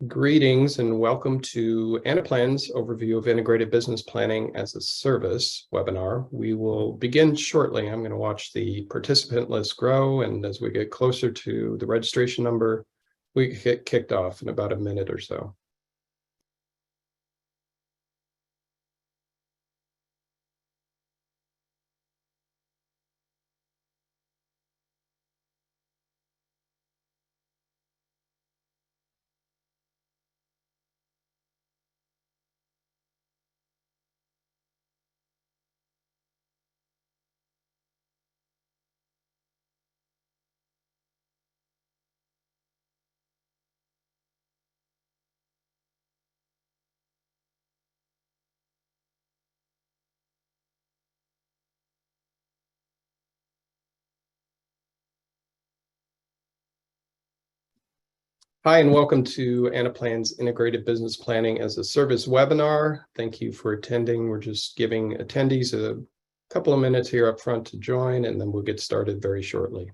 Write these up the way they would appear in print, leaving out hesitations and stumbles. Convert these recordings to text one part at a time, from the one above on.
Greetings and welcome to Anaplan's overview of integrated business planning as a service webinar. We will begin shortly. I'm going to watch the participant list grow, and as we get closer to the registration number, we get kicked off in about a minute or so. Hi, and welcome to Anaplan's Integrated Business Planning as a Service webinar. Thank you for attending. We're just giving attendees a couple of minutes here up front to join, and then we'll get started very shortly.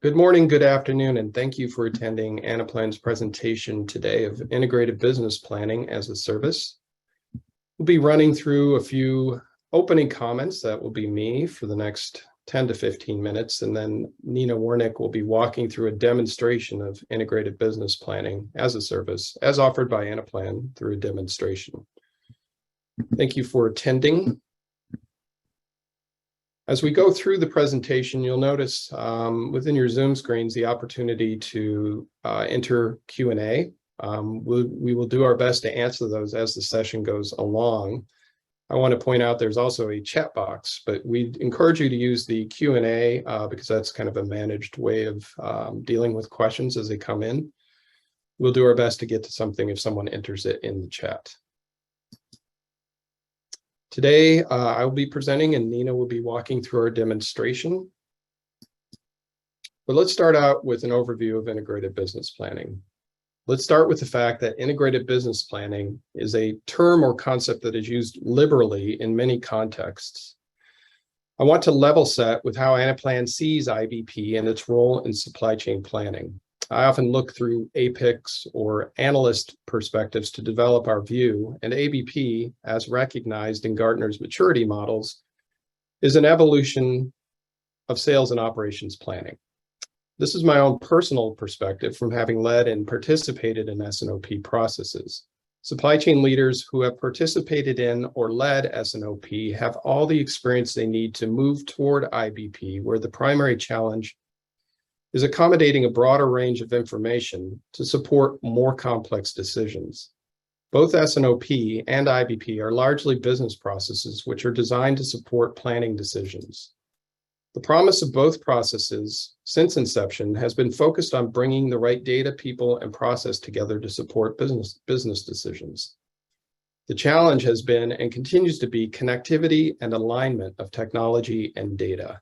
Good morning, good afternoon, and thank you for attending Anaplan's presentation today of Integrated Business Planning as a Service. We'll be running through a few opening comments. That will be me for the next 10 to 15 minutes, and then Nina Warnick will be walking through a demonstration of Integrated Business Planning as a Service, as offered by Anaplan through a demonstration. Thank you for attending. As we go through the presentation, you'll notice within your Zoom screens the opportunity to enter Q&A. We will do our best to answer those as the session goes along. I want to point out there's also a chat box, but we encourage you to use the Q&A because that's kind of a managed way of dealing with questions as they come in. We'll do our best to get to something if someone enters it in the chat. Today, I will be presenting and Nina will be walking through our demonstration. But let's start out with an overview of integrated business planning. Let's start with the fact that integrated business planning is a term or concept that is used liberally in many contexts. I want to level set with how Anaplan sees IBP and its role in supply chain planning. I often look through APICS or analyst perspectives to develop our view, and ABP, as recognized in Gartner's maturity models, is an evolution of sales and operations planning. This is my own personal perspective from having led and participated in S&OP processes. Supply chain leaders who have participated in or led S&OP have all the experience they need to move toward IBP, where the primary challenge is accommodating a broader range of information to support more complex decisions. Both S&OP and IBP are largely business processes which are designed to support planning decisions. The promise of both processes since inception has been focused on bringing the right data, people, and process together to support business decisions. The challenge has been and continues to be connectivity and alignment of technology and data.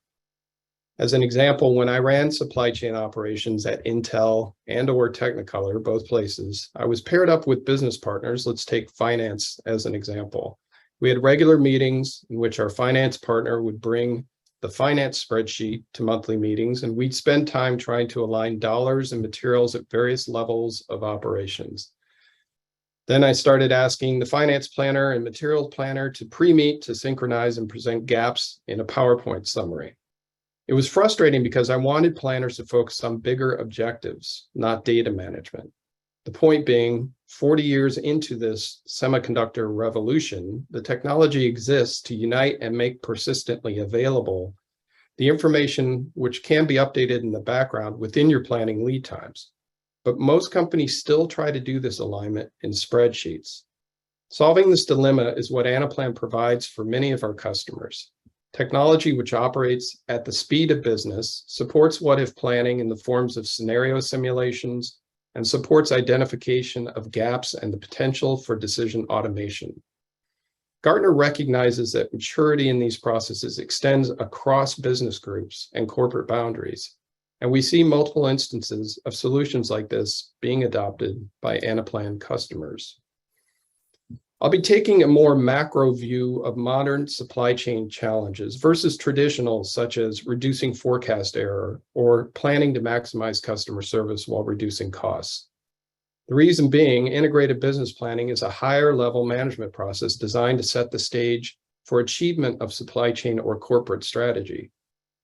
As an example, when I ran supply chain operations at Intel and/or Technicolor, both places, I was paired up with business partners. Let's take finance as an example. We had regular meetings in which our finance partner would bring the finance spreadsheet to monthly meetings, and we'd spend time trying to align dollars and materials at various levels of operations. Then I started asking the finance planner and materials planner to pre-meet to synchronize and present gaps in a PowerPoint summary. It was frustrating because I wanted planners to focus on bigger objectives, not data management. The point being, 40 years into this semiconductor revolution, the technology exists to unite and make persistently available the information which can be updated in the background within your planning lead times. But most companies still try to do this alignment in spreadsheets. Solving this dilemma is what Anaplan provides for many of our customers. Technology which operates at the speed of business, supports what-if planning in the forms of scenario simulations, and supports identification of gaps and the potential for decision automation. Gartner recognizes that maturity in these processes extends across business groups and corporate boundaries, and we see multiple instances of solutions like this being adopted by Anaplan customers. I'll be taking a more macro view of modern supply chain challenges versus traditional, such as reducing forecast error or planning to maximize customer service while reducing costs. The reason being, integrated business planning is a higher level management process designed to set the stage for achievement of supply chain or corporate strategy.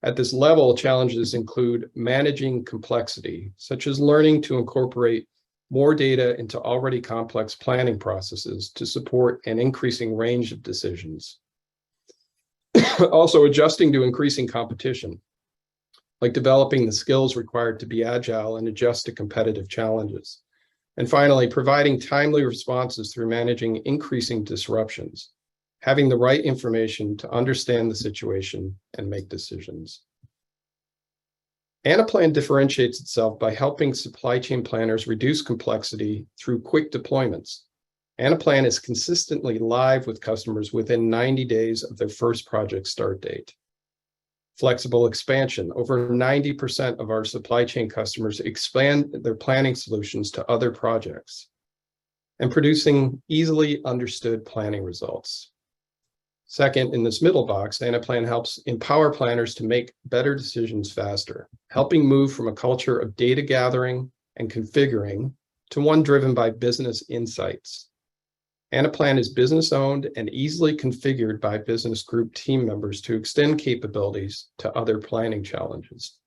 At this level, challenges include managing complexity, such as learning to incorporate more data into already complex planning processes to support an increasing range of decisions. Also, adjusting to increasing competition, like developing the skills required to be agile and adjust to competitive challenges. And finally, providing timely responses through managing increasing disruptions, having the right information to understand the situation and make decisions. Anaplan differentiates itself by helping supply chain planners reduce complexity through quick deployments. Anaplan is consistently live with customers within 90 days of their first project start date. Flexible expansion. Over 90% of our supply chain customers expand their planning solutions to other projects, and producing easily understood planning results. Second, in this middle box, Anaplan helps empower planners to make better decisions faster, helping move from a culture of data gathering and configuring to one driven by business insights. Anaplan is business-owned and easily configured by business group team members to extend capabilities to other planning challenges.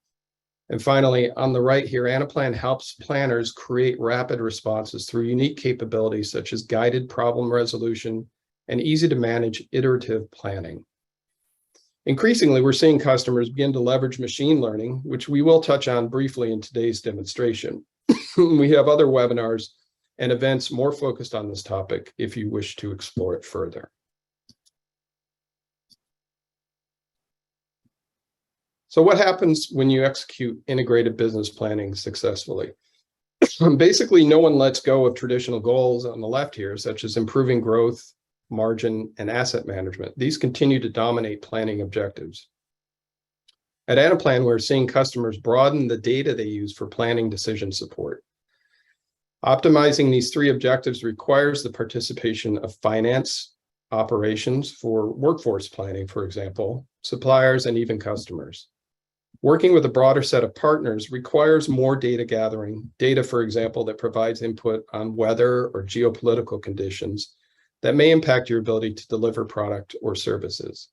And finally, on the right here, Anaplan helps planners create rapid responses through unique capabilities such as guided problem resolution and easy-to-manage iterative planning. Increasingly, we're seeing customers begin to leverage machine learning, which we will touch on briefly in today's demonstration. We have other webinars and events more focused on this topic if you wish to explore it further. So what happens when you execute integrated business planning successfully? Basically, no one lets go of traditional goals on the left here, such as improving growth, margin, and asset management. These continue to dominate planning objectives. At Anaplan, we're seeing customers broaden the data they use for planning decision support. Optimizing these three objectives requires the participation of finance, operations for workforce planning, for example, suppliers, and even customers. Working with a broader set of partners requires more data gathering, data, for example, that provides input on weather or geopolitical conditions that may impact your ability to deliver product or services.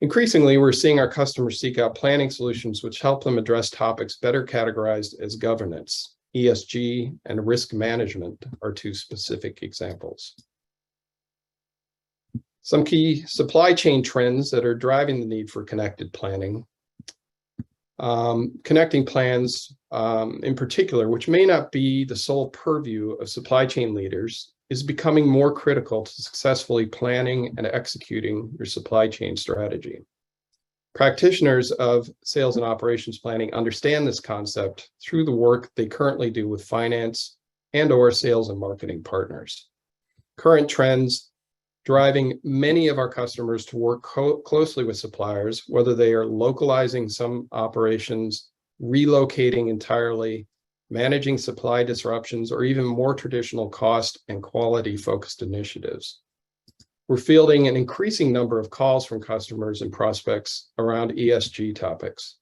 Increasingly, we're seeing our customers seek out planning solutions which help them address topics better categorized as governance. ESG and risk management are two specific examples. Some key supply chain trends that are driving the need for connected planning. Connecting plans in particular, which may not be the sole purview of supply chain leaders, is becoming more critical to successfully planning and executing your supply chain strategy. Practitioners of sales and operations planning understand this concept through the work they currently do with finance and/or sales and marketing partners. Current trends driving many of our customers to work closely with suppliers, whether they are localizing some operations, relocating entirely, managing supply disruptions, or even more traditional cost and quality focused initiatives. We're fielding an increasing number of calls from customers and prospects around ESG topics.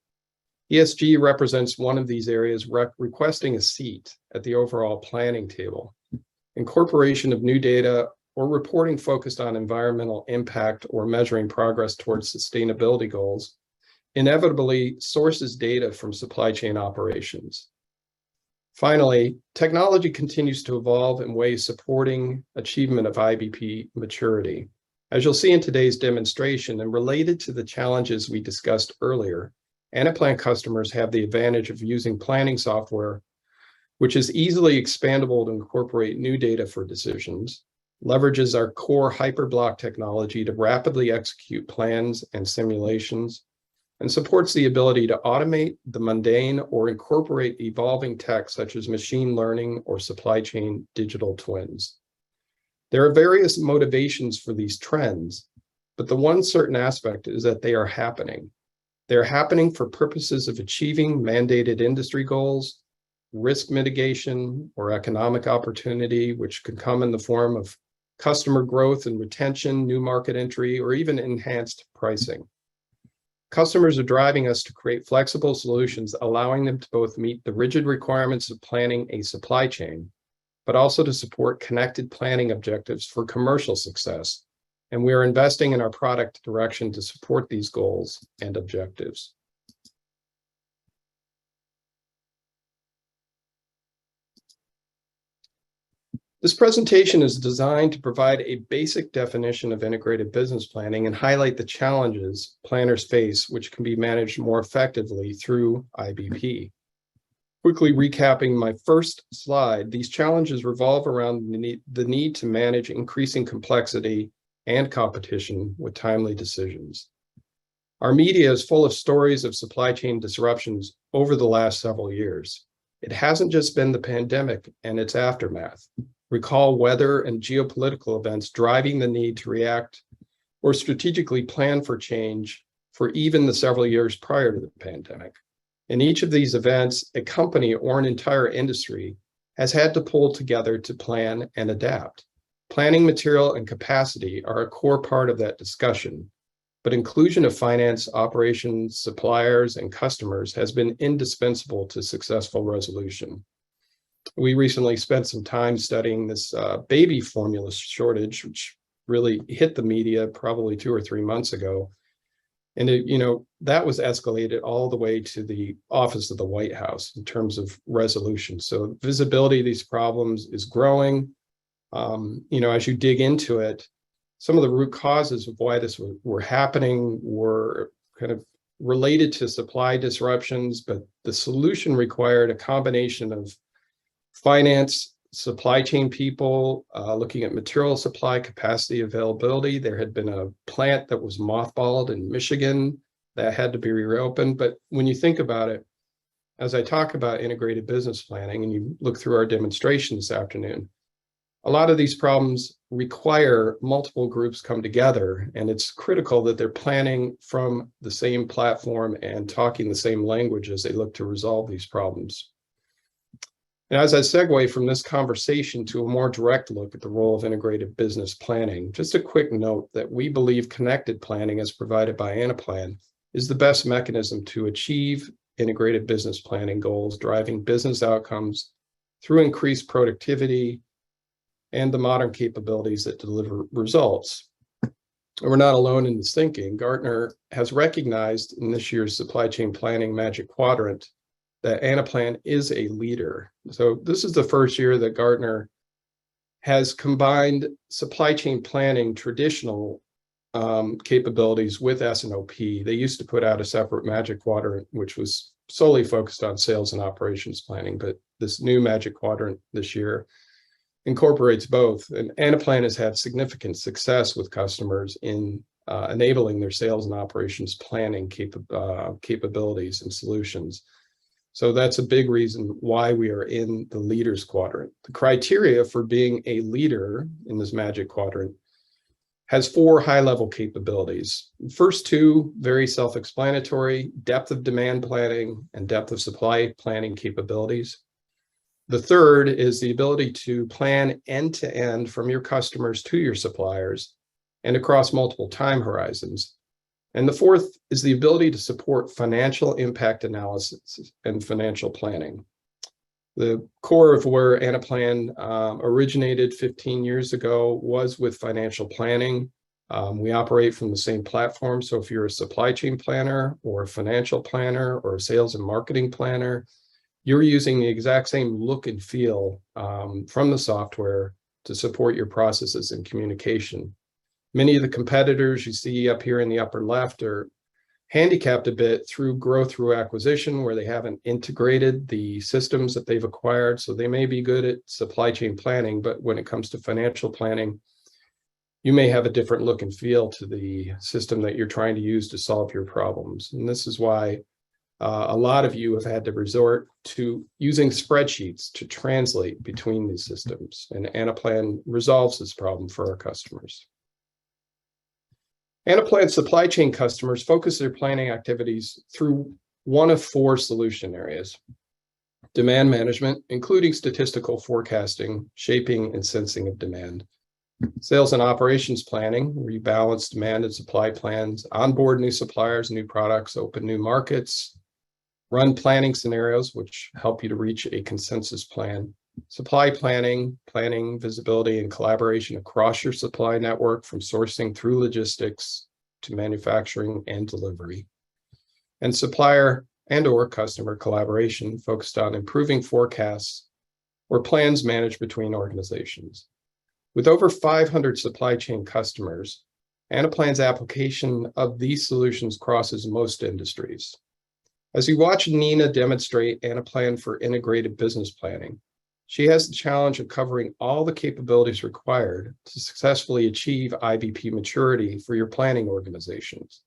ESG represents one of these areas requesting a seat at the overall planning table. Incorporation of new data or reporting focused on environmental impact or measuring progress towards sustainability goals inevitably sources data from supply chain operations. Finally, technology continues to evolve in ways supporting achievement of IBP maturity. As you'll see in today's demonstration, and related to the challenges we discussed earlier, Anaplan customers have the advantage of using planning software, which is easily expandable to incorporate new data for decisions, leverages our core hyperblock technology to rapidly execute plans and simulations, and supports the ability to automate the mundane or incorporate evolving tech such as machine learning or supply chain digital twins. There are various motivations for these trends, but the one certain aspect is that they are happening. They're happening for purposes of achieving mandated industry goals, risk mitigation, or economic opportunity, which could come in the form of customer growth and retention, new market entry, or even enhanced pricing. Customers are driving us to create flexible solutions, allowing them to both meet the rigid requirements of planning a supply chain, but also to support connected planning objectives for commercial success. And we are investing in our product direction to support these goals and objectives. This presentation is designed to provide a basic definition of integrated business planning and highlight the challenges planners face, which can be managed more effectively through IBP. Quickly recapping my first slide, these challenges revolve around the need to manage increasing complexity and competition with timely decisions. Our media is full of stories of supply chain disruptions over the last several years. It hasn't just been the pandemic and its aftermath. Recall weather and geopolitical events driving the need to react or strategically plan for change for even the several years prior to the pandemic. In each of these events, a company or an entire industry has had to pull together to plan and adapt. Planning material and capacity are a core part of that discussion, but inclusion of finance, operations, suppliers, and customers has been indispensable to successful resolution. We recently spent some time studying this baby formula shortage, which really hit the media probably 2 or 3 months ago. And that was escalated all the way to the office of the White House in terms of resolution. So visibility of these problems is growing. As you dig into it, some of the root causes of why this were happening were kind of related to supply disruptions, but the solution required a combination of finance, supply chain people, looking at material supply, capacity availability. There had been a plant that was mothballed in Michigan that had to be reopened. But when you think about it, as I talk about integrated business planning and you look through our demonstration this afternoon, a lot of these problems require multiple groups come together, and it's critical that they're planning from the same platform and talking the same language as they look to resolve these problems. And as I segue from this conversation to a more direct look at the role of integrated business planning, just a quick note that we believe connected planning as provided by Anaplan is the best mechanism to achieve integrated business planning goals, driving business outcomes through increased productivity and the modern capabilities that deliver results. And we're not alone in this thinking. Gartner has recognized in this year's Supply Chain Planning Magic Quadrant that Anaplan is a leader. So this is the first year that Gartner has combined supply chain planning traditional capabilities with S&OP. They used to put out a separate Magic Quadrant, which was solely focused on sales and operations planning, but this new Magic Quadrant this year incorporates both. And Anaplan has had significant success with customers in enabling their sales and operations planning capabilities and solutions. So that's a big reason why we are in the leaders quadrant. The criteria for being a leader in this Magic Quadrant has 4 high-level capabilities. The first 2, very self-explanatory: depth of demand planning and depth of supply planning capabilities. The third is the ability to plan end-to-end from your customers to your suppliers and across multiple time horizons. And the fourth is the ability to support financial impact analysis and financial planning. The core of where Anaplan originated 15 years ago was with financial planning. We operate from the same platform. So if you're a supply chain planner or a financial planner or a sales and marketing planner, you're using the exact same look and feel from the software to support your processes and communication. Many of the competitors you see up here in the upper left are handicapped a bit through growth through acquisition, where they haven't integrated the systems that they've acquired. So they may be good at supply chain planning, but when it comes to financial planning, you may have a different look and feel to the system that you're trying to use to solve your problems. And this is why A lot of you have had to resort to using spreadsheets to translate between these systems, and Anaplan resolves this problem for our customers. Anaplan supply chain customers focus their planning activities through one of four solution areas: demand management, including statistical forecasting, shaping, and sensing of demand; sales and operations planning, where you balance demand and supply plans, onboard new suppliers, new products, open new markets; run planning scenarios, which help you to reach a consensus plan; supply planning, planning visibility and collaboration across your supply network, from sourcing through logistics to manufacturing and delivery; and supplier and/or customer collaboration, focused on improving forecasts or plans managed between organizations. With over 500 supply chain customers, Anaplan's application of these solutions crosses most industries. As you watch Nina demonstrate Anaplan for integrated business planning, she has the challenge of covering all the capabilities required to successfully achieve IBP maturity for your planning organizations.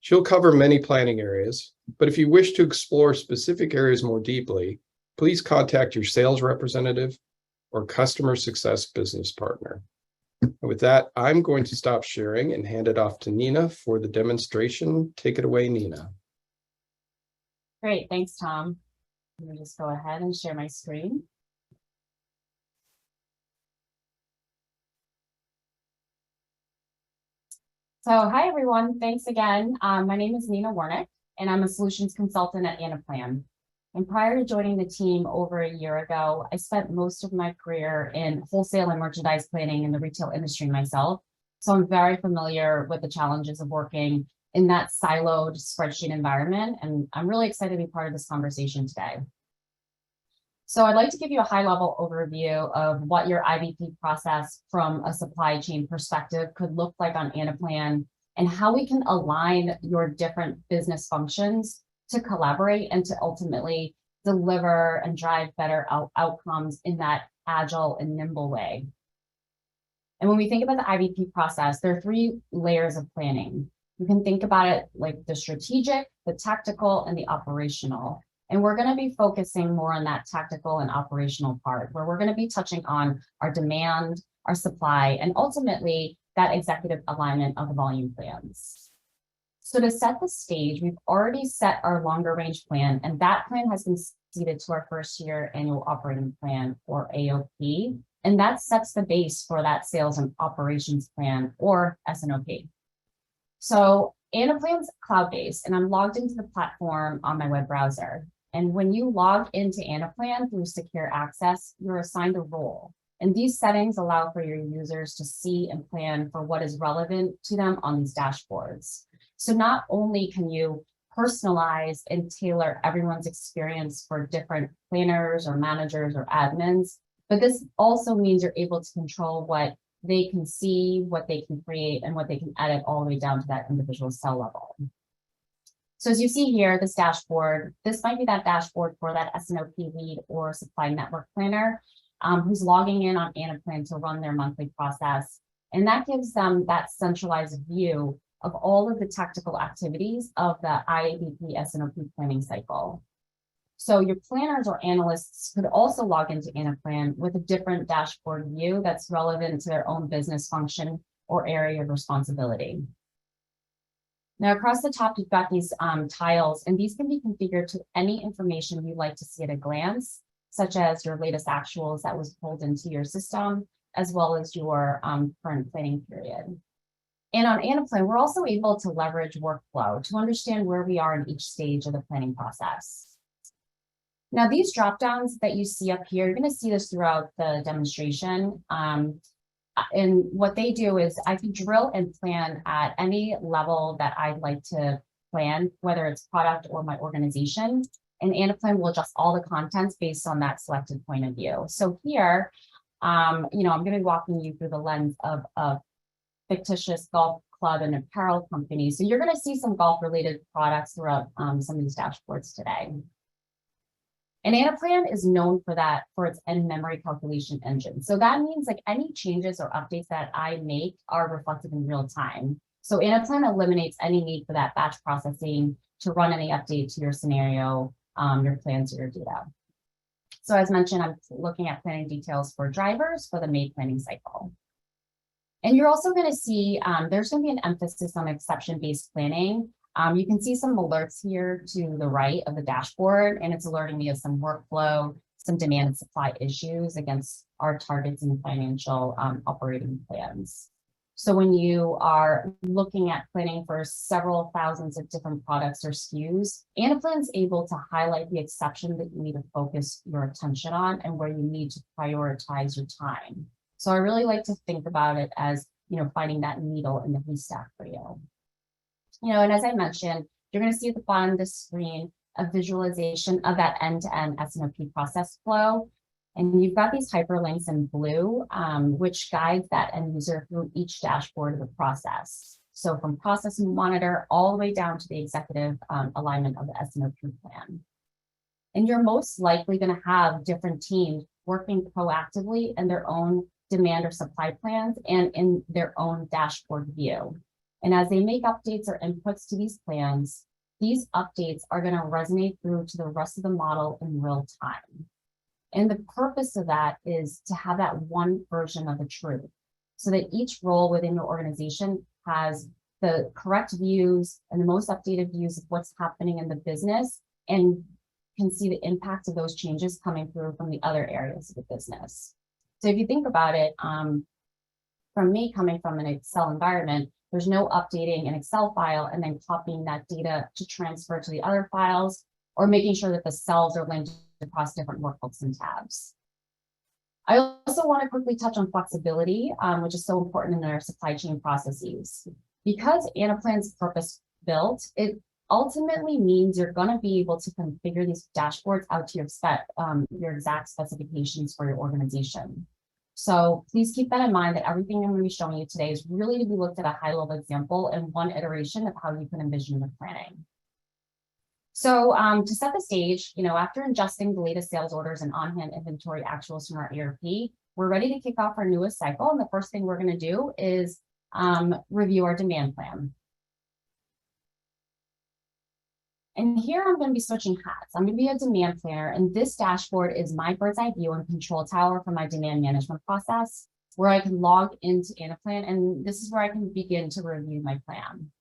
She'll cover many planning areas, but if you wish to explore specific areas more deeply, please contact your sales representative or customer success business partner. And with that, I'm going to stop sharing and hand it off to Nina for the demonstration. Take it away, Nina. Great, thanks, Tom. Let me just go ahead and share my screen. So hi, everyone. Thanks again. My name is Nina Warnick, and I'm a solutions consultant at Anaplan. And prior to joining the team over a year ago, I spent most of my career in wholesale and merchandise planning in the retail industry myself. So I'm very familiar with the challenges of working in that siloed spreadsheet environment, and I'm really excited to be part of this conversation today. So I'd like to give you a high-level overview of what your IBP process from a supply chain perspective could look like on Anaplan, and how we can align your different business functions to collaborate and to ultimately deliver and drive better outcomes in that agile and nimble way. And when we think about the IBP process, there are three layers of planning. You can think about it like the strategic, the tactical, and the operational. And we're going to be focusing more on that tactical and operational part, where we're going to be touching on our demand, our supply, and ultimately that executive alignment of the volume plans. So to set the stage, we've already set our longer range plan, and that plan has been seeded to our first year annual operating plan, or AOP, and that sets the base for that sales and operations plan, or SNOP. So Anaplan's cloud-based, and I'm logged into the platform on my web browser. And when you log into Anaplan through secure access, you're assigned a role. And these settings allow for your users to see and plan for what is relevant to them on these dashboards. So not only can you personalize and tailor everyone's experience for different planners or managers or admins, but this also means you're able to control what they can see, what they can create, and what they can edit all the way down to that individual cell level. So as you see here, this dashboard, this might be that dashboard for that SNOP lead or supply network planner who's logging in on Anaplan to run their monthly process. And that gives them that centralized view of all of the tactical activities of the IABP SNOP planning cycle. So your planners or analysts could also log into Anaplan with a different dashboard view that's relevant to their own business function or area of responsibility. Now, across the top, you've got these tiles, and these can be configured to any information you'd like to see at a glance, such as your latest actuals that was pulled into your system, as well as your current planning period. And on Anaplan, we're also able to leverage workflow to understand where we are in each stage of the planning process. Now, these dropdowns that you see up here, you're going to see this throughout the demonstration. And what they do is I can drill and plan at any level that I'd like to plan, whether it's product or my organization. And Anaplan will adjust all the contents based on that selected point of view. So here, I'm going to be walking you through the lens of a fictitious golf club and apparel company. So you're going to see some golf-related products throughout some of these dashboards today. And Anaplan is known for that, for its in-memory calculation engine. So that means like any changes or updates that I make are reflected in real time. So Anaplan eliminates any need for that batch processing to run any update to your scenario, your plans, or your data. So as mentioned, I'm looking at planning details for drivers for the May planning cycle. And you're also going to see there's going to be an emphasis on exception-based planning. You can see some alerts here to the right of the dashboard, and it's alerting me of some workflow, some demand and supply issues against our targets and financial operating plans. So when you are looking at planning for several thousands of different products or SKUs, Anaplan's able to highlight the exception that you need to focus your attention on and where you need to prioritize your time. So I really like to think about it as, finding that needle in the haystack for you. And as I mentioned, you're going to see at the bottom of the screen a visualization of that end-to-end S&OP process flow. And you've got these hyperlinks in blue, which guides that end user through each dashboard of the process. So from process monitor all the way down to the executive alignment of the S&OP plan. And you're most likely going to have different teams working proactively in their own demand or supply plans and in their own dashboard view. And as they make updates or inputs to these plans, these updates are going to resonate through to the rest of the model in real time. And the purpose of that is to have that one version of the truth so that each role within your organization has the correct views and the most updated views of what's happening in the business and can see the impact of those changes coming through from the other areas of the business. So if you think about it, from me coming from an Excel environment, there's no updating an Excel file and then copying that data to transfer to the other files or making sure that the cells are linked across different workbooks and tabs. I also want to quickly touch on flexibility, which is so important in our supply chain processes. Because Anaplan's purpose-built, it ultimately means you're going to be able to configure these dashboards out to your exact specifications for your organization. So please keep that in mind that everything I'm going to be showing you today is really to be looked at a high-level example and one iteration of how you can envision the planning. So to set the stage, after ingesting the latest sales orders and on-hand inventory actuals from our ERP, we're ready to kick off our newest cycle. And the first thing we're going to do is review our demand plan. And here I'm going to be switching hats. I'm going to be a demand planner, and this dashboard is my bird's eye view and control tower for my demand management process, where I can log into Anaplan, and this is where I can begin to review my plan.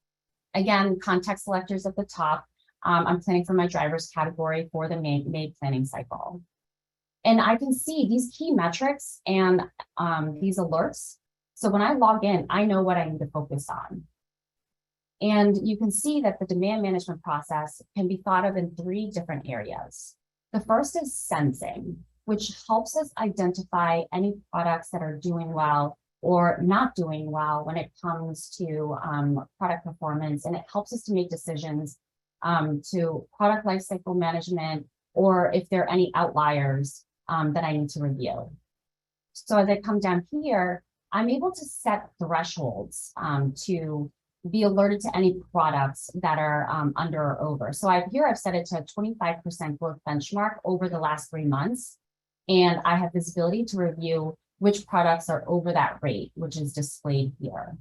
Again, context selectors at the top. I'm planning for my drivers category for the May planning cycle. And I can see these key metrics and these alerts. So when I log in, I know what I need to focus on. And you can see that the demand management process can be thought of in 3 different areas. The first is sensing, which helps us identify any products that are doing well or not doing well when it comes to product performance. And it helps us to make decisions to product lifecycle management, or if there are any outliers that I need to review. So as I come down here, I'm able to set thresholds to be alerted to any products that are under or over. So I've set it to a 25% growth benchmark over the last 3 months. And I have visibility to review which products are over that rate, which is displayed here.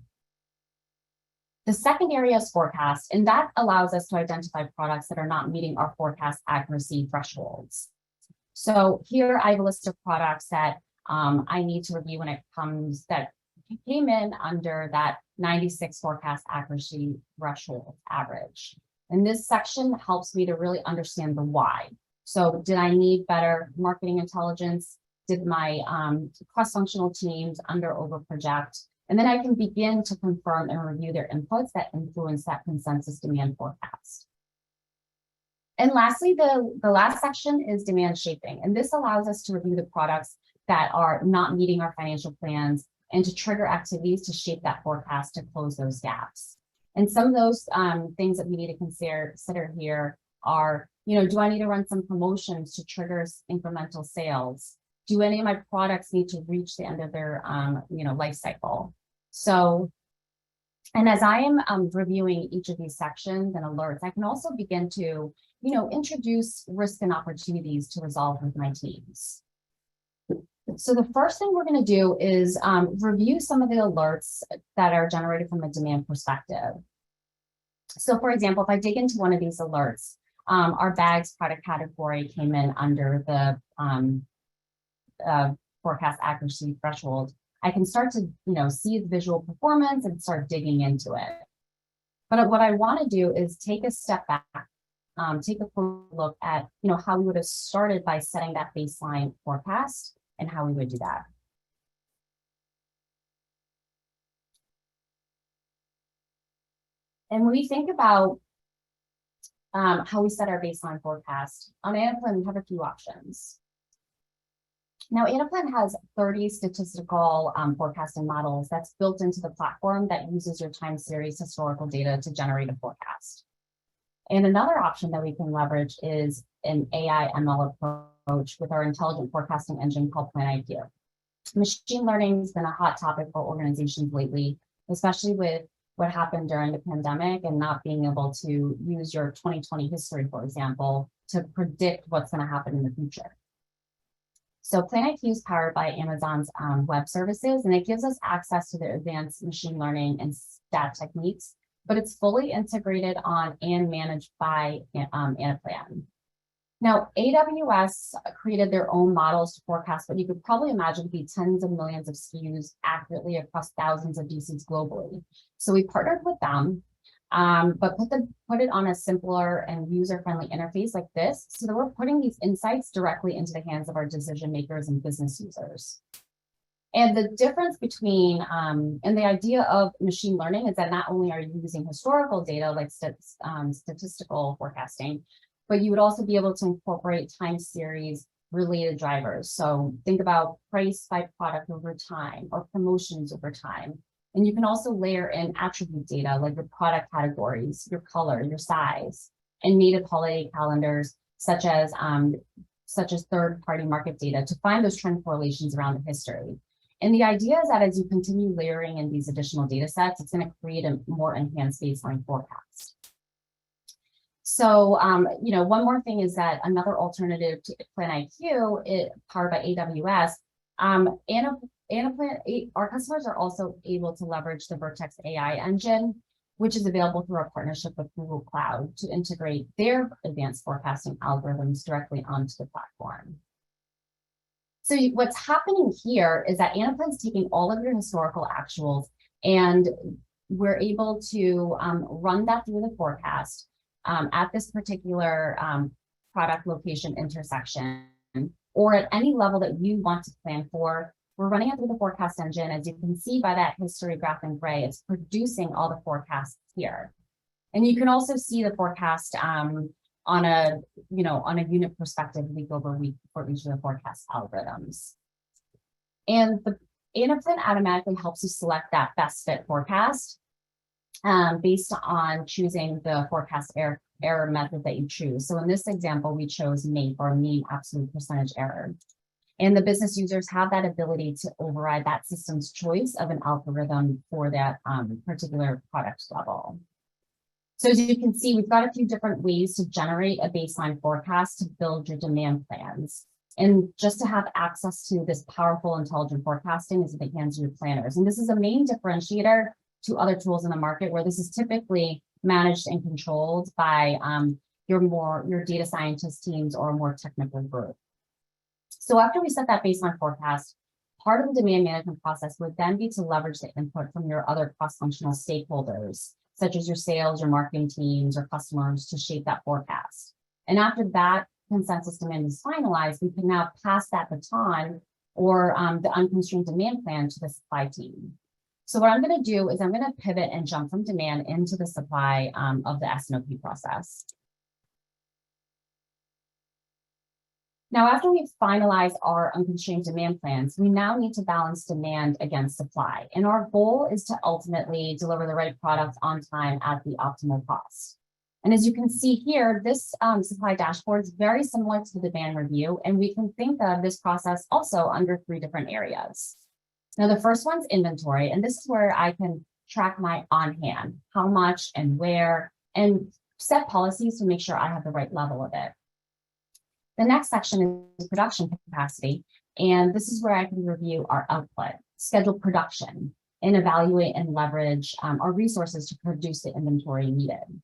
The second area is forecast, and that allows us to identify products that are not meeting our forecast accuracy thresholds. So here I have a list of products that I need to review when it comes that came in under that 96 forecast accuracy threshold average. And this section helps me to really understand the why. So did I need better marketing intelligence? Did my cross-functional teams under over project? And then I can begin to confirm and review their inputs that influence that consensus demand forecast. And lastly, the last section is demand shaping. And this allows us to review the products that are not meeting our financial plans and to trigger activities to shape that forecast to close those gaps. And some of those things that we need to consider here are, do I need to run some promotions to trigger incremental sales? Do any of my products need to reach the end of their, life cycle? So, and as I am reviewing each of these sections and alerts, I can also begin to, introduce risk and opportunities to resolve with my teams. So the first thing we're going to do is review some of the alerts that are generated from a demand perspective. So for example, if I dig into one of these alerts, our bags product category came in under the forecast accuracy threshold. I can start to, see the visual performance and start digging into it. But what I want to do is take a step back, take a close look at, how we would have started by setting that baseline forecast and how we would do that. And when we think about how we set our baseline forecast, on Anaplan, we have a few options. Now, Anaplan has 30 statistical forecasting models that's built into the platform that uses your time series historical data to generate a forecast. And another option that we can leverage is an AI ML approach with our intelligent forecasting engine called Plan IQ. Machine learning has been a hot topic for organizations lately, especially with what happened during the pandemic and not being able to use your 2020 history, for example, to predict what's going to happen in the future. So Plan IQ is powered by Amazon's web services, and it gives us access to the advanced machine learning and stat techniques, but it's fully integrated on and managed by Anaplan. Now, AWS created their own models to forecast what you could probably imagine to be tens of millions of SKUs accurately across thousands of DCs globally. So we partnered with them, but put it on a simpler and user-friendly interface like this, so that we're putting these insights directly into the hands of our decision makers and business users. And the difference between, and the idea of machine learning is that not only are you using historical data like statistical forecasting, but you would also be able to incorporate time series related drivers. So think about price by product over time or promotions over time. And you can also layer in attribute data like your product categories, your color, your size, and native holiday calendars, such as third-party market data to find those trend correlations around the history. And the idea is that as you continue layering in these additional data sets, it's going to create a more enhanced baseline forecast. So, one more thing is that another alternative to Plan IQ, powered by AWS, Anaplan, our customers are also able to leverage the Vertex AI engine, which is available through our partnership with Google Cloud to integrate their advanced forecasting algorithms directly onto the platform. So what's happening here is that Anaplan's taking all of your historical actuals, and we're able to run that through the forecast at this particular product location intersection, or at any level that you want to plan for. We're running it through the forecast engine. As you can see by that history graph in gray, it's producing all the forecasts here. And you can also see the forecast on a unit perspective week over week for each of the forecast algorithms. And the Anaplan automatically helps you select that best fit forecast based on choosing the forecast error method that you choose. So in this example, we chose MAPE, or mean absolute percentage error. And the business users have that ability to override that system's choice of an algorithm for that particular product level. So as you can see, we've got a few different ways to generate a baseline forecast to build your demand plans. And just to have access to this powerful, intelligent forecasting is in the hands of your planners. And this is a main differentiator to other tools in the market, where this is typically managed and controlled by your data scientist teams or a more technical group. So after we set that baseline forecast, part of the demand management process would then be to leverage the input from your other cross-functional stakeholders, such as your sales, your marketing teams, or customers, to shape that forecast. And after that consensus demand is finalized, we can now pass that baton or the unconstrained demand plan to the supply team. So what I'm going to do is I'm going to pivot and jump from demand into the supply of the S&OP process. Now, after we've finalized our unconstrained demand plans, we now need to balance demand against supply. And our goal is to ultimately deliver the right product on time at the optimal cost. And as you can see here, this supply dashboard is very similar to the demand review, and we can think of this process also under 3 different areas. Now, the first one's inventory, and this is where I can track my on-hand, how much and where, and set policies to make sure I have the right level of it. The next section is production capacity, and this is where I can review our output, schedule production, and evaluate and leverage our resources to produce the inventory needed.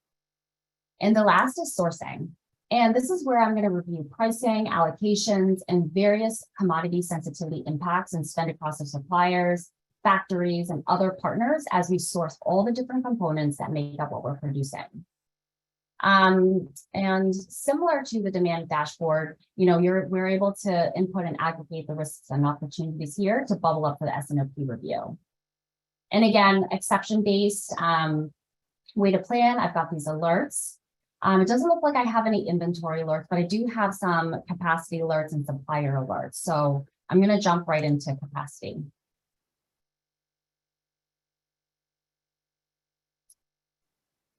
And the last is sourcing. And this is where I'm going to review pricing, allocations, and various commodity sensitivity impacts and spend across the suppliers, factories, and other partners as we source all the different components that make up what we're producing. And similar to the demand dashboard, we're able to input and aggregate the risks and opportunities here to bubble up for the S&OP review. And again, exception-based way to plan, I've got these alerts. It doesn't look like I have any inventory alerts, but I do have some capacity alerts and supplier alerts. So I'm going to jump right into capacity.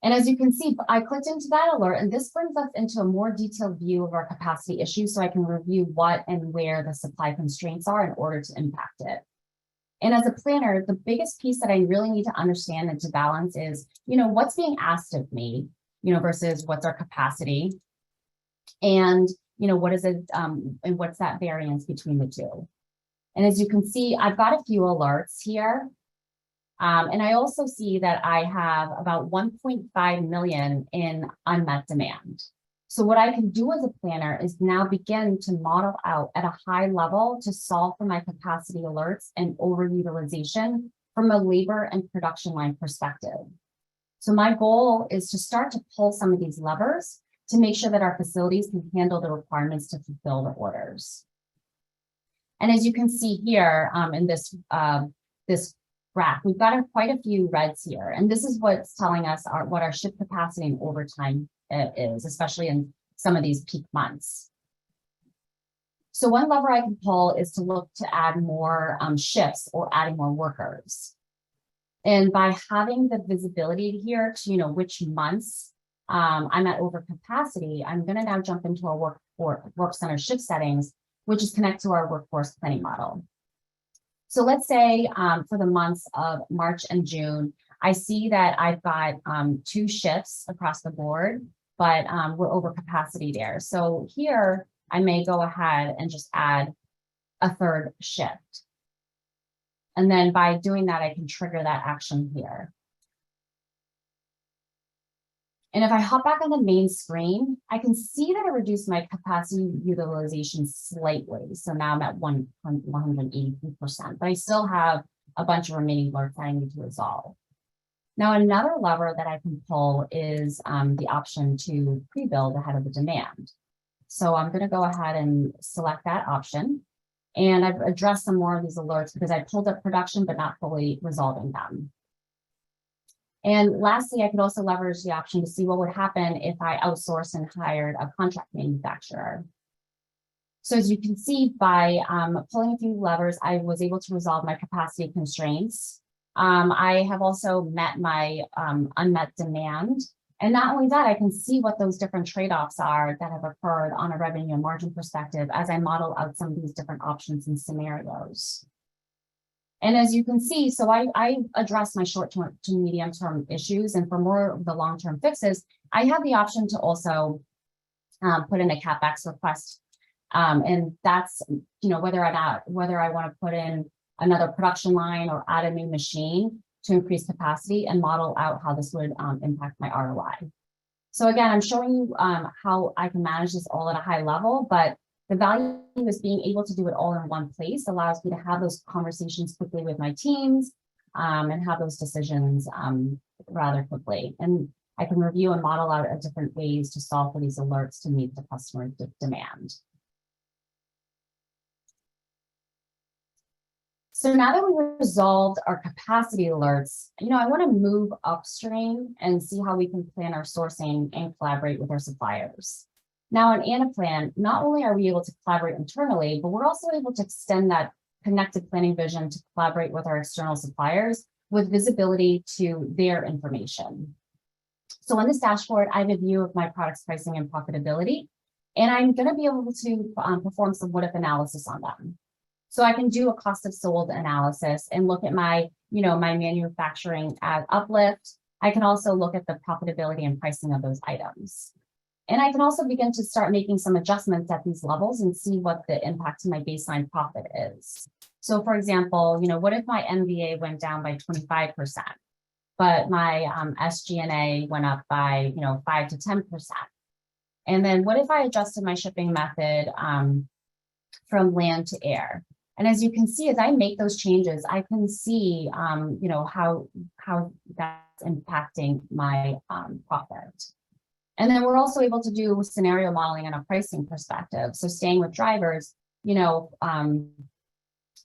And as you can see, I clicked into that alert, and this brings us into a more detailed view of our capacity issue so I can review what and where the supply constraints are in order to impact it. And as a planner, the biggest piece that I really need to understand and to balance is, what's being asked of me, versus what's our capacity, and, what is it, and what's that variance between the two. And as you can see, I've got a few alerts here. And I also see that I have about 1.5 million in unmet demand. So what I can do as a planner is now begin to model out at a high level to solve for my capacity alerts and overutilization from a labor and production line perspective. So my goal is to start to pull some of these levers to make sure that our facilities can handle the requirements to fulfill the orders. And as you can see here in this graph, we've got quite a few reds here, and this is what's telling us what our ship capacity and overtime is, especially in some of these peak months. So one lever I can pull is to look to add more shifts or adding more workers. And by having the visibility here to which months I'm at overcapacity, I'm going to now jump into our work center shift settings, which is connect to our workforce planning model. So let's say for the months of March and June, I see that I've got 2 shifts across the board, but we're over capacity there. So here I may go ahead and just add a 3rd shift. And then by doing that, I can trigger that action here. And if I hop back on the main screen, I can see that I reduced my capacity utilization slightly. So now I'm at 183%, but I still have a bunch of remaining alerts I need to resolve. Now, another lever that I can pull is the option to pre-build ahead of the demand. So I'm going to go ahead and select that option. And I've addressed some more of these alerts because I pulled up production, but not fully resolving them. And lastly, I could also leverage the option to see what would happen if I outsourced and hired a contract manufacturer. So as you can see, by pulling a few levers, I was able to resolve my capacity constraints. I have also met my unmet demand. And not only that, I can see what those different trade-offs are that have occurred on a revenue and margin perspective as I model out some of these different options and scenarios. And as you can see, so I address my short-term to medium-term issues, and for more of the long-term fixes, I have the option to also put in a CapEx request. And that's, whether I want to put in another production line or add a new machine to increase capacity and model out how this would impact my ROI. So again, I'm showing you how I can manage this all at a high level, but the value is being able to do it all in one place allows me to have those conversations quickly with my teams and have those decisions rather quickly. And I can review and model out different ways to solve for these alerts to meet the customer demand. So now that we've resolved our capacity alerts, I want to move upstream and see how we can plan our sourcing and collaborate with our suppliers. Now in Anaplan, not only are we able to collaborate internally, but we're also able to extend that connected planning vision to collaborate with our external suppliers with visibility to their information. So on this dashboard, I have a view of my product's pricing and profitability, and I'm going to be able to perform some what-if analysis on them. So I can do a cost of sold analysis and look at my, my manufacturing as uplift. I can also look at the profitability and pricing of those items. And I can also begin to start making some adjustments at these levels and see what the impact to my baseline profit is. So for example, what if my MVA went down by 25%, but my SG&A went up by 5 to 10%? And then what if I adjusted my shipping method from land to air? And as you can see, as I make those changes, I can see how that's impacting my profit. And then we're also able to do scenario modeling on a pricing perspective. So staying with drivers,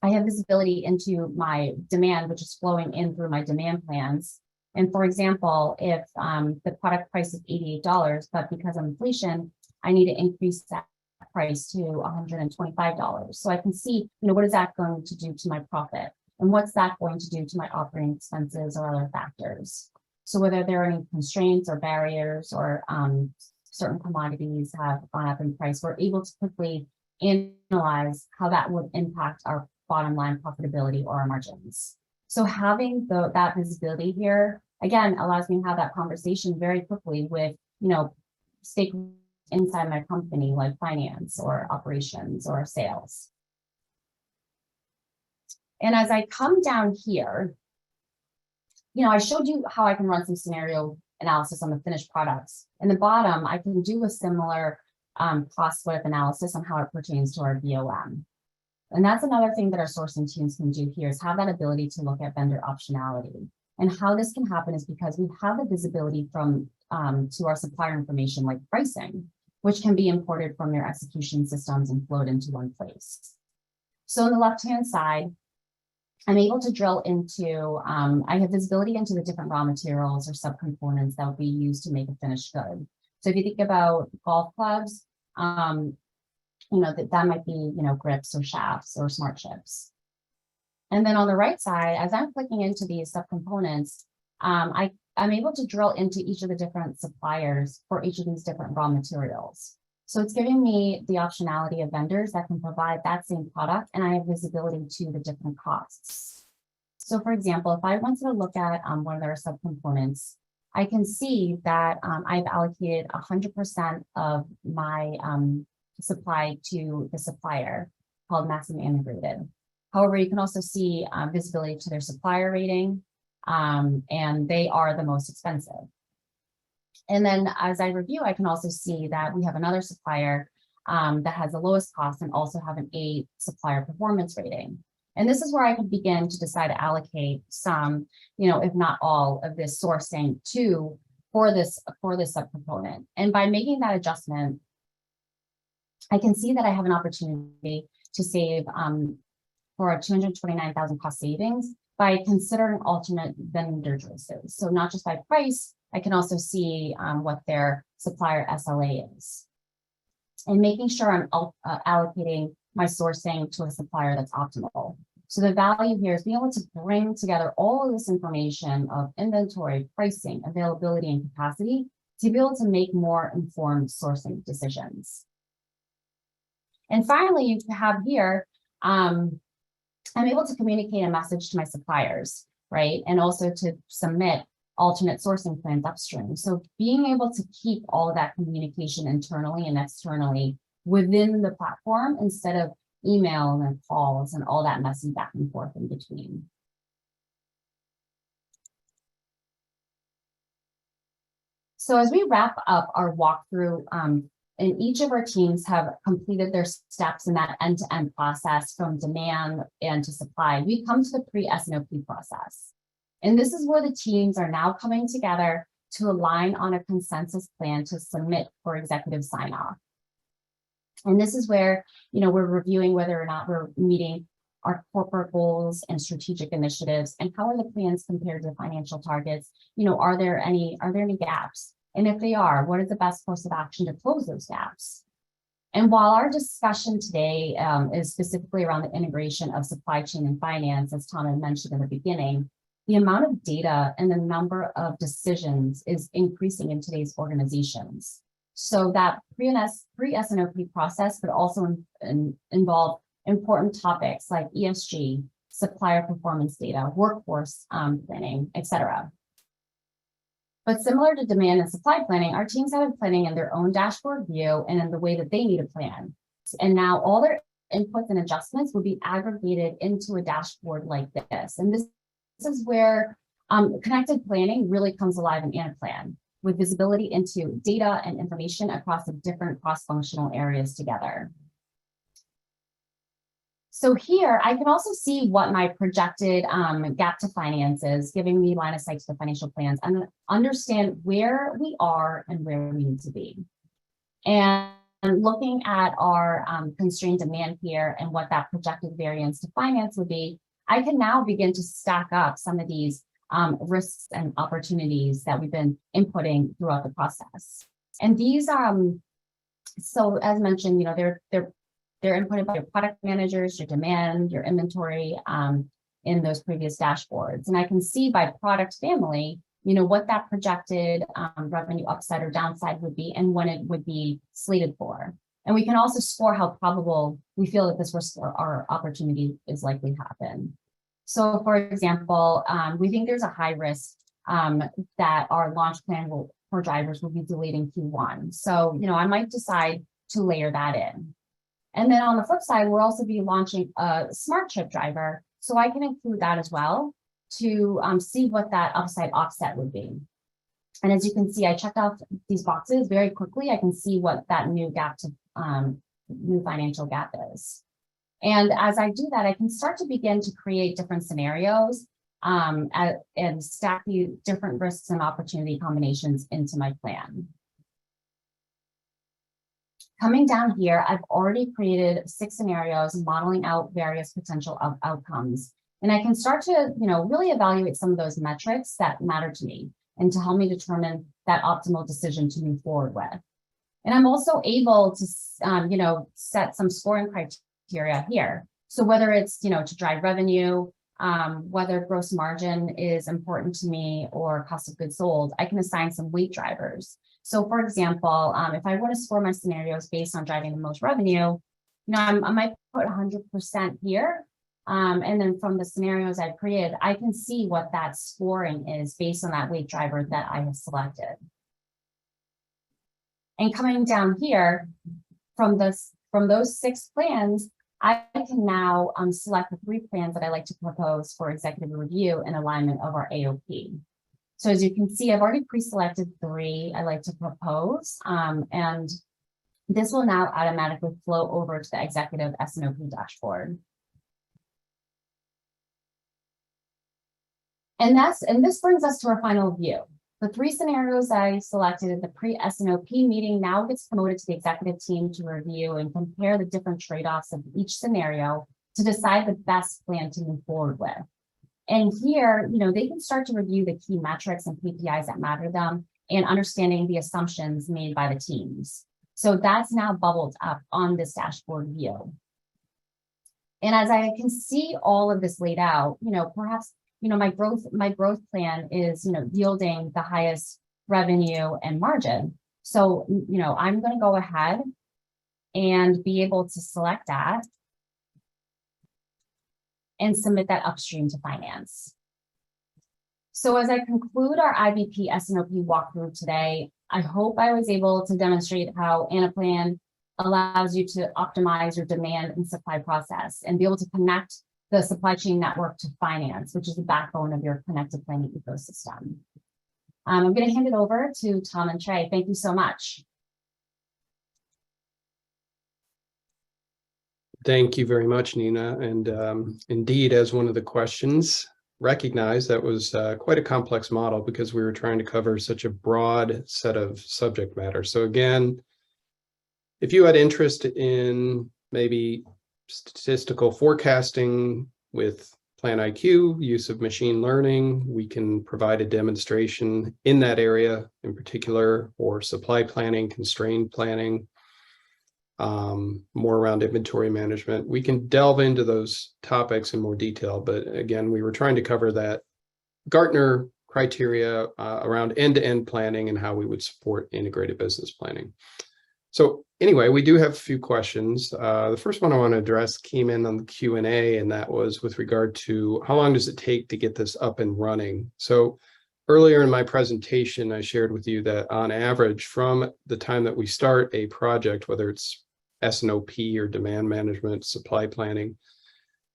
I have visibility into my demand, which is flowing in through my demand plans. And for example, if the product price is $88, but because of inflation, I need to increase that price to $125. So I can see, what is that going to do to my profit? And what's that going to do to my operating expenses or other factors? So whether there are any constraints or barriers or certain commodities have gone up in price, we're able to quickly analyze how that would impact our bottom line profitability or our margins. So having that visibility here, again, allows me to have that conversation very quickly with, stakeholders inside my company, like finance or operations or sales. And as I come down here, I showed you how I can run some scenario analysis on the finished products. In the bottom, I can do a similar cost split analysis on how it pertains to our VOM. And that's another thing that our sourcing teams can do here, is have that ability to look at vendor optionality. And how this can happen is because we have the visibility from to our supplier information, like pricing, which can be imported from their execution systems and flowed into one place. So on the left-hand side, I'm able to drill into, I have visibility into the different raw materials or subcomponents that will be used to make a finished good. So if you think about golf clubs, that might be, grips or shafts or smart chips. And then on the right side, as I'm clicking into these subcomponents, I'm able to drill into each of the different suppliers for each of these different raw materials. So it's giving me the optionality of vendors that can provide that same product, and I have visibility to the different costs. So for example, if I wanted to look at one of their subcomponents, I can see that I've allocated 100% of my supply to the supplier called Maximum Integrated. However, you can also see visibility to their supplier rating, and they are the most expensive. And then as I review, I can also see that we have another supplier that has the lowest cost and also have an A supplier performance rating. And this is where I can begin to decide to allocate some, if not all of this sourcing for this subcomponent. And by making that adjustment, I can see that I have an opportunity to save for a 229,000 cost savings by considering alternate vendor choices. So not just by price, I can also see what their supplier SLA is, and making sure I'm allocating my sourcing to a supplier that's optimal. So the value here is being able to bring together all of this information of inventory, pricing, availability, and capacity to be able to make more informed sourcing decisions. And finally, you have here, I'm able to communicate a message to my suppliers, right? And also to submit alternate sourcing plans upstream. So being able to keep all of that communication internally and externally within the platform instead of email and calls and all that messy back and forth in between. So as we wrap up our walkthrough, and each of our teams have completed their steps in that end-to-end process from demand and to supply, we come to the pre-SNOP process. And this is where the teams are now coming together to align on a consensus plan to submit for executive sign-off. And this is where, we're reviewing whether or not we're meeting our corporate goals and strategic initiatives, and how are the plans compared to financial targets? Are there any gaps? And if they are, what is the best course of action to close those gaps? And while our discussion today is specifically around the integration of supply chain and finance, as Tom had mentioned in the beginning, the amount of data and the number of decisions is increasing in today's organizations. So that pre-SNOP process could also involve important topics like ESG, supplier performance data, workforce planning, etc. But similar to demand and supply planning, our teams have been planning in their own dashboard view and in the way that they need to plan. And now all their inputs and adjustments would be aggregated into a dashboard like this. And this is where connected planning really comes alive in Anaplan, with visibility into data and information across the different cross-functional areas together. So here, I can also see what my projected gap to finance is, giving me line of sight to the financial plans and understand where we are and where we need to be. And looking at our constrained demand here and what that projected variance to finance would be, I can now begin to stack up some of these risks and opportunities that we've been inputting throughout the process. And these, so as mentioned, you know, they're inputted by your product managers, your demand, your inventory in those previous dashboards. And I can see by product family, you know, what that projected revenue upside or downside would be and when it would be slated for. And we can also score how probable we feel that this risk or opportunity is likely to happen. So for example, we think there's a high risk that our launch plan for drivers will be delayed in Q1. So, you know, I might decide to layer that in. And then on the flip side, we'll also be launching a smart chip driver. So I can include that as well to see what that upside offset would be. And as you can see, I checked off these boxes very quickly. I can see what that new gap to new financial gap is. And as I do that, I can start to begin to create different scenarios and stack the different risks and opportunity combinations into my plan. Coming down here, I've already created 6 scenarios modeling out various potential outcomes. And I can start to, you know, really evaluate some of those metrics that matter to me and to help me determine that optimal decision to move forward with. And I'm also able to, you know, set some scoring criteria here. So whether it's, you know, to drive revenue, whether gross margin is important to me or cost of goods sold, I can assign some weight drivers. So for example, if I want to score my scenarios based on driving the most revenue, you know, I might put 100% here. And then from the scenarios I've created, I can see what that scoring is based on that weight driver that I have selected. And coming down here, from those 6 plans, I can now select the 3 plans that I like to propose for executive review and alignment of our AOP. So as you can see, I've already pre-selected 3 I like to propose, and this will now automatically flow over to the executive S&OP dashboard. And this brings us to our final view. The 3 scenarios I selected at the pre-S&OP meeting now gets promoted to the executive team to review and compare the different trade-offs of each scenario to decide the best plan to move forward with. And here, you know, they can start to review the key metrics and KPIs that matter to them and understanding the assumptions made by the teams. So that's now bubbled up on this dashboard view. And as I can see all of this laid out, you know, perhaps, you know, my growth plan is, you know, yielding the highest revenue and margin. So, you know, I'm going to go ahead and be able to select that and submit that upstream to finance. So as I conclude our IBP S&OP walkthrough today, I hope I was able to demonstrate how Anaplan allows you to optimize your demand and supply process and be able to connect the supply chain network to finance, which is the backbone of your connected planning ecosystem. I'm going to hand it over to Tom and Trey. Thank you so much. Thank you very much, Nina. And indeed, as one of the questions recognized, that was quite a complex model because we were trying to cover such a broad set of subject matter. So again, if you had interest in maybe statistical forecasting with Plan IQ, use of machine learning, we can provide a demonstration in that area, in particular for supply planning, constrained planning, more around inventory management. We can delve into those topics in more detail, but again, we were trying to cover that Gartner criteria around end-to-end planning and how we would support integrated business planning. So anyway, we do have a few questions. The first one I want to address came in on the Q&A, and that was with regard to how long does it take to get this up and running? So earlier in my presentation, I shared with you that on average, from the time that we start a project, whether it's S&OP or demand management, supply planning.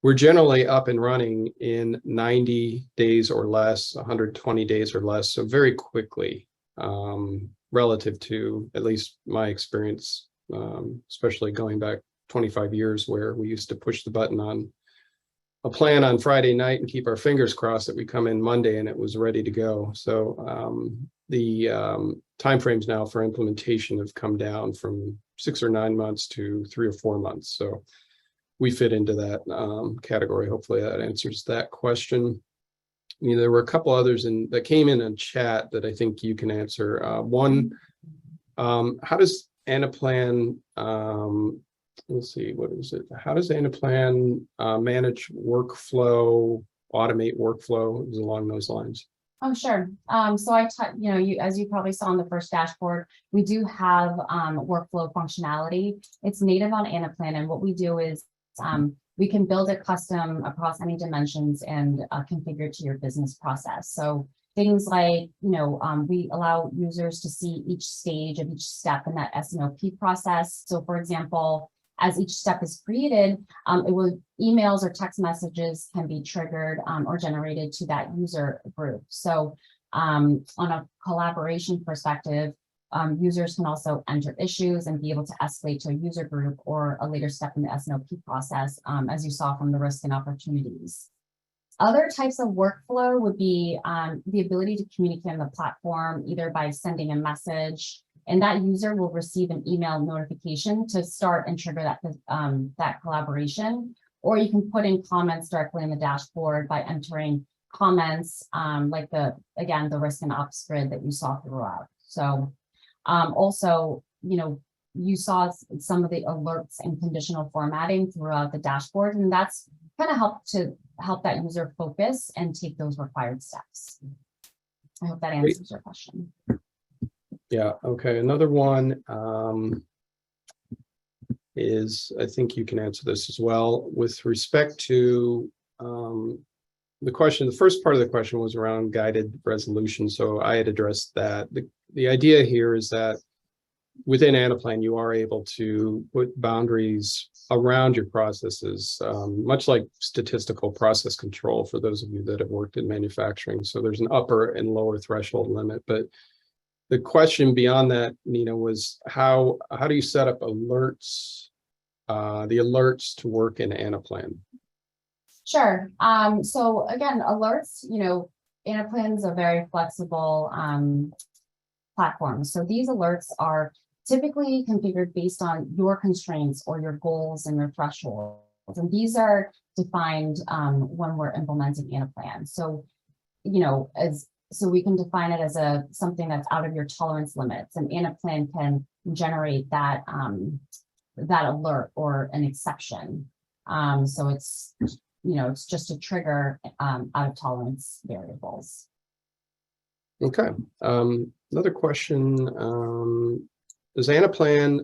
We're generally up and running in 90 days or less, 120 days or less, so very quickly, relative to at least my experience, especially going back 25 years where we used to push the button on a plan on Friday night and keep our fingers crossed that we come in Monday and it was ready to go. So the timeframes now for implementation have come down from 6 or 9 months to 3 or 4 months. So we fit into that category. Hopefully that answers that question. I mean, there were a couple others that came in chat that I think you can answer. One, how does Anaplan, let's see, what is it? How does Anaplan manage workflow, automate workflow? It was along those lines. Oh, sure. So as you probably saw on the first dashboard, we do have workflow functionality. It's native on Anaplan, and what we do is we can build it custom across any dimensions and configure to your business process. So things like, we allow users to see each stage of each step in that S&OP process. So for example, as each step is created, emails or text messages can be triggered or generated to that user group. So on a collaboration perspective, users can also enter issues and be able to escalate to a user group or a later step in the S&OP process, as you saw from the risk and opportunities. Other types of workflow would be the ability to communicate on the platform, either by sending a message, and that user will receive an email notification to start and trigger that collaboration. Or you can put in comments directly in the dashboard by entering comments like the risk and ops grid that you saw throughout. So also, you saw some of the alerts and conditional formatting throughout the dashboard, and that's kind of help that user focus and take those required steps. I hope that answers your question. Yeah, okay. Another one is, I think you can answer this as well, with respect to the question. The first part of the question was around guided resolution. So I had addressed that. The idea here is that within Anaplan, you are able to put boundaries around your processes, much like statistical process control for those of you that have worked in manufacturing. So there's an upper and lower threshold limit, but the question beyond that, Nina, was how do you set up alerts, the alerts to work in Anaplan? Sure. So again, alerts, Anaplan is a very flexible platform. So these alerts are typically configured based on your constraints or your goals and your thresholds. And these are defined when we're implementing Anaplan. So, so we can define it as something that's out of your tolerance limits, and Anaplan can generate that alert or an exception. So it's just to trigger out of tolerance variables. Okay. Another question: does Anaplan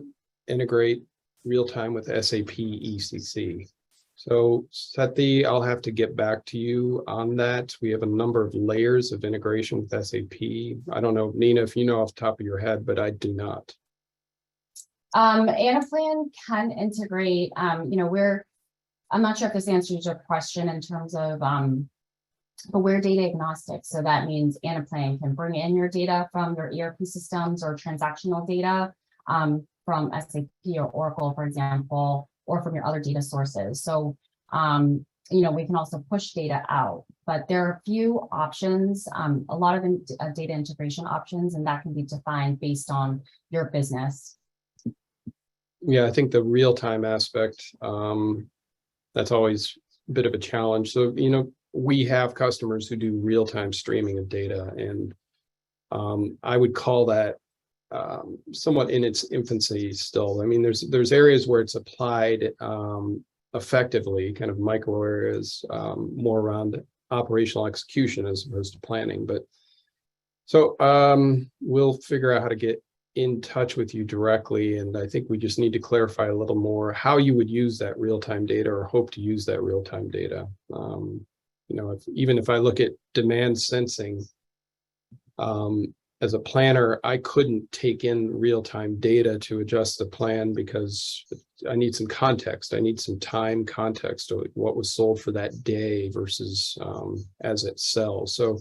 integrate real time with SAP ECC? So Sati, I'll have to get back to you on that. We have a number of layers of integration with SAP. I don't know, Nina, if you know off the top of your head, but I do not. Anaplan can integrate, I'm not sure if this answers your question in terms of, but we're data agnostic. So that means Anaplan can bring in your data from your ERP systems or transactional data from SAP or Oracle, for example, or from your other data sources. So, we can also push data out, but there are a few options, a lot of data integration options, and that can be defined based on your business. Yeah, I think the real-time aspect, that's always a bit of a challenge. So, we have customers who do real-time streaming of data, and I would call that somewhat in its infancy still. I mean, there's areas where it's applied effectively, kind of micro areas, more around operational execution as opposed to planning. But so we'll figure out how to get in touch with you directly, and I think we just need to clarify a little more how you would use that real-time data or hope to use that real-time data. Even if I look at demand sensing, as a planner, I couldn't take in real-time data to adjust the plan because I need some context. I need some time context of what was sold for that day versus as it sells. So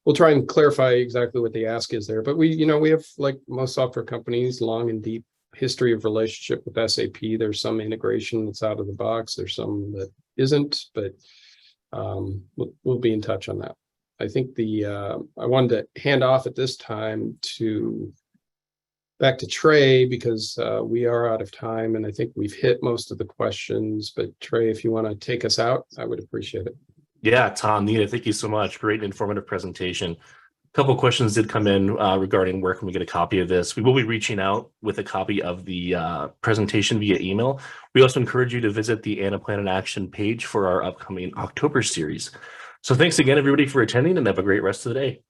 we'll try and clarify exactly what the ask is there. But we have, like most software companies, long and deep history of relationship with SAP. There's some integration that's out of the box. There's some that isn't, but we'll be in touch on that. I think I wanted to hand off at this time back to Trey, because we are out of time and I think we've hit most of the questions. But Trey, if you want to take us out, I would appreciate it. Yeah, Tom, Nina, thank you so much. Great and informative presentation. A couple of questions did come in regarding where can we get a copy of this. We will be reaching out with a copy of the presentation via email. We also encourage you to visit the Anaplan in Action page for our upcoming October series. So thanks again, everybody, for attending, and have a great rest of the day.